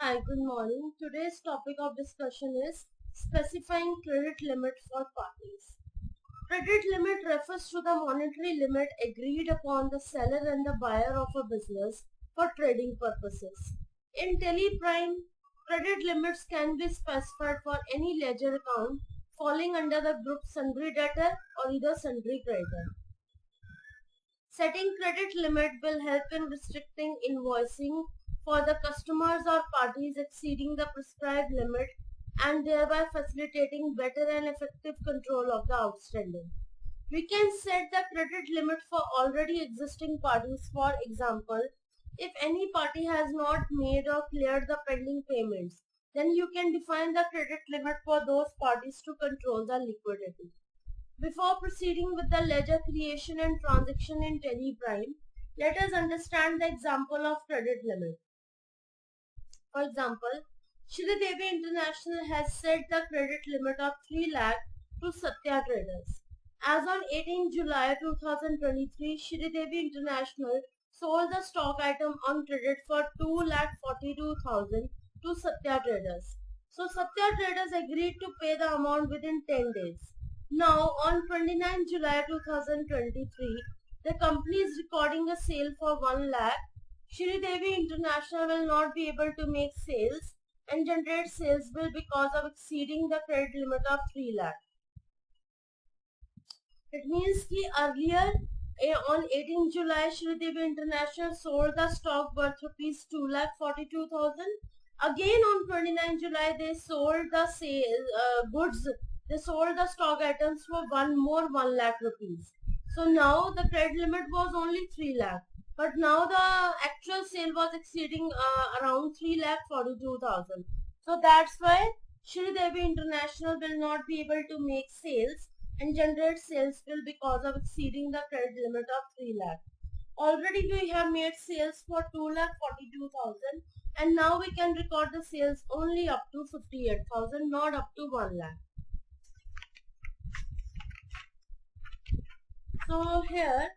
Hi, good morning. Today's topic of discussion is specifying credit limit for parties. Credit limit refers to the monetary limit agreed upon the seller and the buyer of a business for trading purposes. In Teleprime, credit limits can be specified for any ledger account falling under the group sundry debtor or either sundry creditor. Setting credit limit will help in restricting invoicing for the customers or parties exceeding the prescribed limit and thereby facilitating better and effective control of the outstanding. We can set the credit limit for already existing parties. For example, if any party has not made or cleared the pending payments, then you can define the credit limit for those parties to control the liquidity. Before proceeding with the ledger creation and transaction in Teleprime, let us understand the example of credit limit. For example, Shri Devi International has set the credit limit of 3 lakh to Satya Traders. As on 18 July 2023, Shri Devi International sold the stock item on credit for 2,42,000 to Satya Traders. So Satya Traders agreed to pay the amount within 10 days. Now, on 29 July 2023, the company is recording a sale for 1 lakh. Shri Devi International will not be able to make sales and generate sales bill because of exceeding the credit limit of 3 lakh. It means that earlier on 18 July, Shri Devi International sold the stock worth rupees 2,42,000. Again on 29 July, they sold the goods. They sold the stock items for 1 lakh rupees. So now the credit limit was only 3 lakh. But now the actual sale was exceeding around 3,42,000. So that's why Shri Devi International will not be able to make sales and generate sales bill because of exceeding the credit limit of 3 lakh. Already we have made sales for 2,42,000 and now we can record the sales only up to 58,000, not up to 1 lakh. So here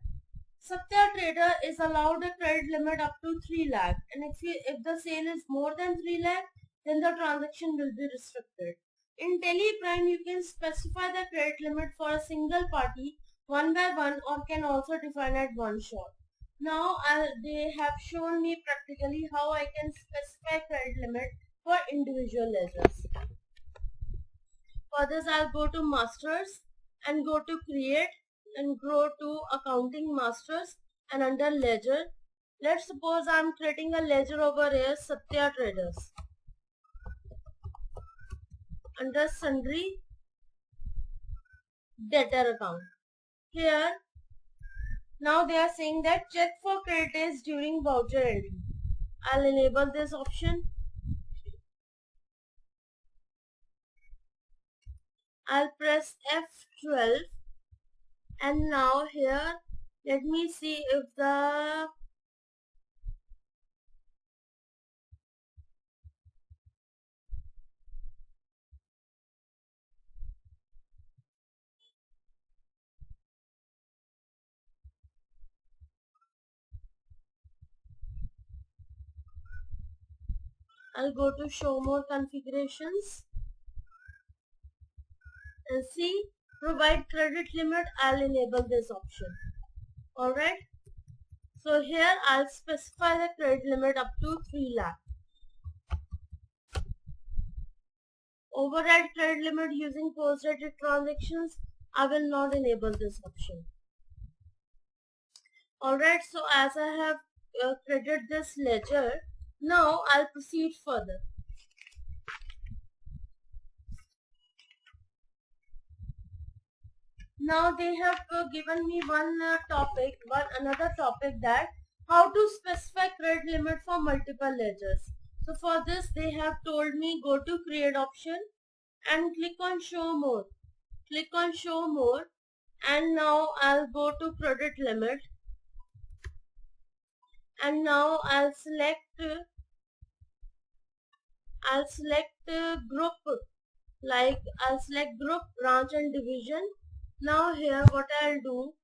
Satya Trader is allowed a credit limit up to 3 lakh, and if the sale is more than 3 lakh, then the transaction will be restricted. In Teleprime, you can specify the credit limit for a single party one by one or can also define at one shot. Now they have shown me practically how I can specify credit limit for individual ledgers. For this, I'll go to Masters and go to Create and go to Accounting Masters and under Ledger. Let's suppose I'm creating a ledger over here, Satya Traders. Under Sundry Debtor Account. Here, now they are saying that check for credit days during voucher entry. I'll enable this option. I'll press F12 and now here let me see if the I'll go to show more configurations and see provide credit limit. I'll enable this option. Alright, so here I'll specify the credit limit up to 3 lakh. Override credit limit using post-dated transactions, I will not enable this option. Alright, so as I have created this ledger, now I'll proceed further. Now they have given me another topic that how to specify credit limit for multiple ledgers. So for this they have told me go to create option and click on show more. Click on show more and now I'll go to credit limit and now I'll select group, like I'll select group, branch and division. Now here what I'll do,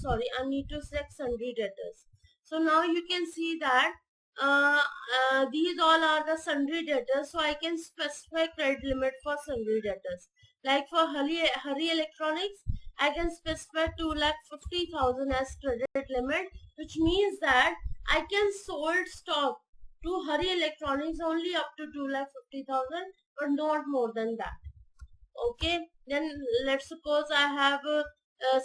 I need to select sundry debtors. So now you can see that these all are the sundry debtors. So I can specify credit limit for sundry debtors. Like for Hari Electronics, I can specify 2,50,000 as credit limit, which means that I can sold stock to Hari Electronics only up to 2,50,000, but not more than that. Okay, then let's suppose I have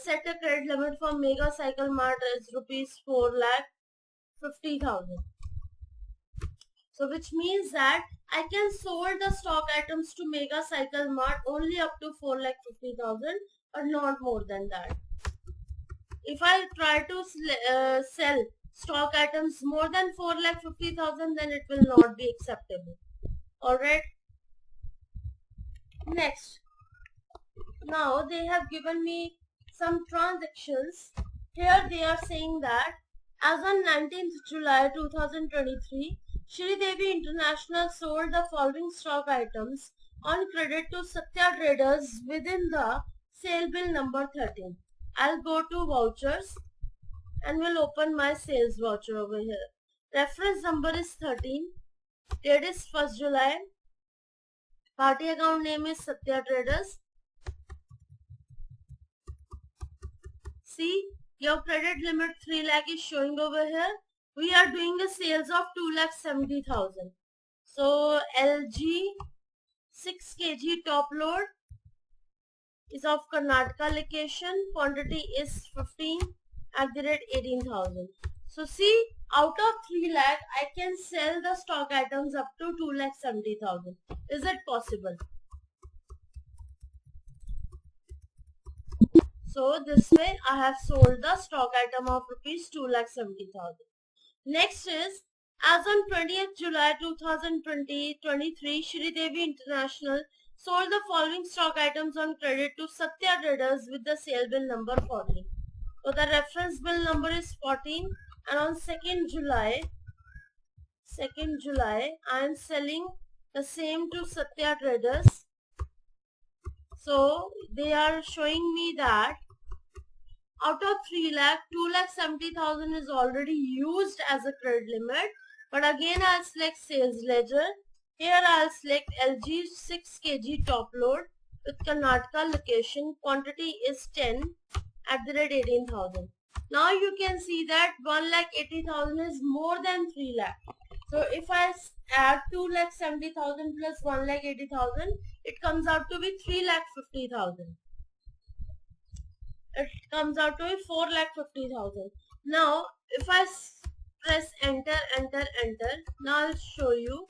set a credit limit for Mega Cycle Mart as rupees 4,50,000. So which means that I can sold the stock items to Mega Cycle Mart only up to 4,50,000, or not more than that. If I try to sell stock items more than 4,50,000, then it will not be acceptable. Alright. Next. Now they have given me some transactions. Here they are saying that as on 19th July 2023, Shri Devi International sold the following stock items on credit to Satya Traders within the sale bill number 13. I'll go to vouchers and will open my sales voucher over here. Reference number is 13. Date is 1st July. Party account name is Satya Traders. See, your credit limit 3 lakh is showing over here. We are doing a sales of 2,70,000. So LG 6 kg top load is of Karnataka location. Quantity is 15 at the rate 18,000. So see, out of 3 lakh, I can sell the stock items up to 2,70,000. Is it possible? So this way I have sold the stock item of rupees 2,70,000. Next is, as on 20th July 2023, Shri Devi International sold the following stock items on credit to Satya Traders with the sale bill number 14. So the reference bill number is 14, and on 2nd July I am selling the same to Satya Traders. So they are showing me that out of 3 lakh, 2,70,000 is already used as a credit limit. But again, I'll select sales ledger. Here I'll select LG 6 kg top load with Karnataka location. Quantity is 10 at the rate 18,000. Now you can see that 1,80,000 is more than 3 lakh. So if I add 2,70,000 plus 1,80,000, it comes out to be 3,50,000. It comes out to be 4,50,000. Now if I press enter, now I'll show you.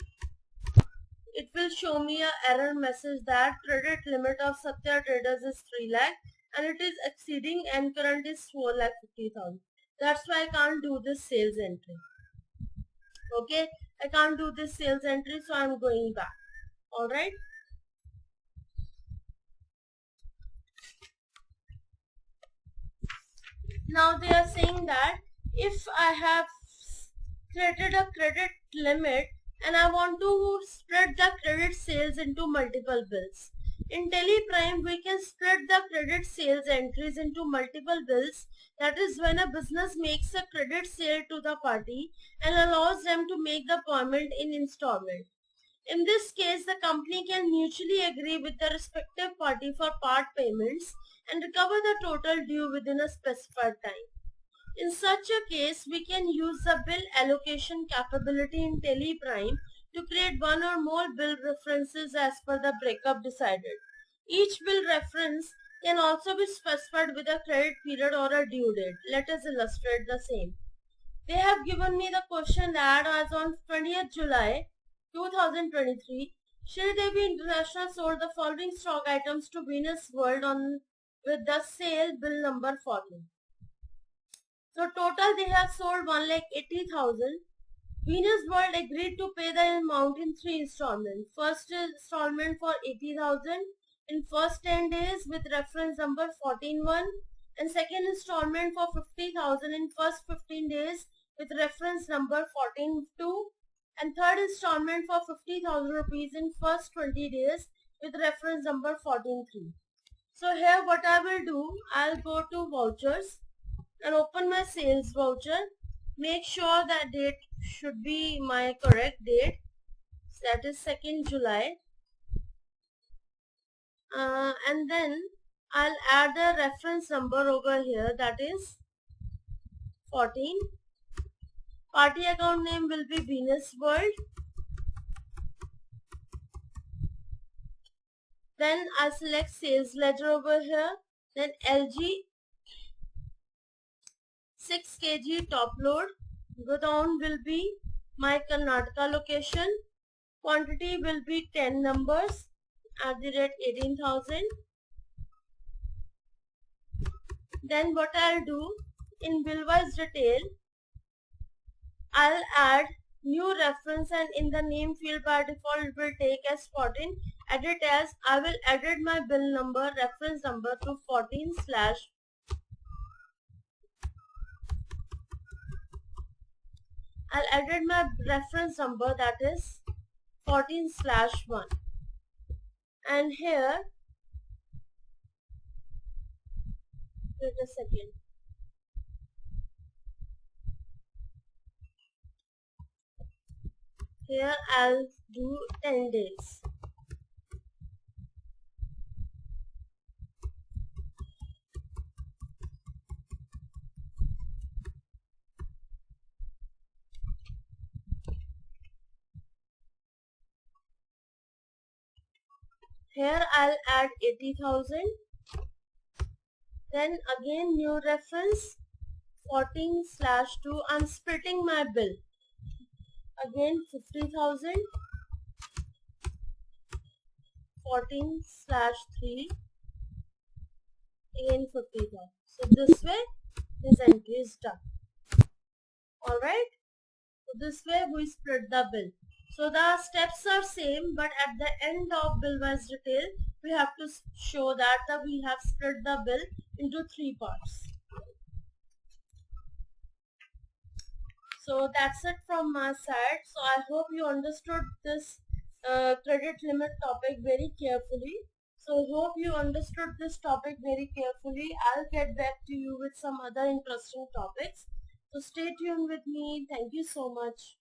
It will show me a error message that credit limit of Satya Traders is 3 lakh and it is exceeding and current is 4,50,000. That's why I can't do this sales entry. Okay, I can't do this sales entry, so I'm going back. Alright. Now they are saying that if I have created a credit limit and I want to spread the credit sales into multiple bills. In Teleprime, we can spread the credit sales entries into multiple bills. That is when a business makes a credit sale to the party and allows them to make the payment in installment. In this case, the company can mutually agree with the respective party for part payments and recover the total due within a specified time. In such a case, we can use the bill allocation capability in Teleprime to create one or more bill references as per the breakup decided. Each bill reference can also be specified with a credit period or a due date. Let us illustrate the same. They have given me the question that as on 20th July 2023, Shri Devi International sold the following stock items to Venus World on with the sale bill number 14. So total they have sold 1,80,000. Venus World agreed to pay the amount in 3 installments. First installment for 80,000 in first 10 days with reference number 14.1, and second installment for 50,000 in first 15 days with reference number 14.2, and third installment for 50,000 rupees in first 20 days with reference number 14.3. So here what I will do, I'll go to vouchers and open my sales voucher. make sure that date should be my correct date, that is 2nd July. And then I'll add a reference number over here, that is 14. Party account name will be Venus World. Then I select sales ledger over here. Then LG 6 kg top load. Godown will be my Karnataka location. Quantity will be 10 numbers at the rate 18,000. Then what I'll do in bill-wise detail, I'll add new reference, and in the name field by default it will take as 14. Edit as, I will edit my bill number reference number to 14 slash I'll edit my reference number, that is 14/1. And here, wait a second. Here I'll do 10 days. Here I'll add 80,000. Then again new reference 14/2. I'm splitting my bill. Again 50,000. 14/3. Again 50,000. So this way this entry is done. Alright. So this way we split the bill. So the steps are same, but at the end of bill-wise detail, we have to show that we have split the bill into 3 parts. So that's it from my side. So I hope you understood this credit limit topic very carefully. So hope you understood this topic very carefully. I'll get back to you with some other interesting topics. So stay tuned with me. Thank you so much.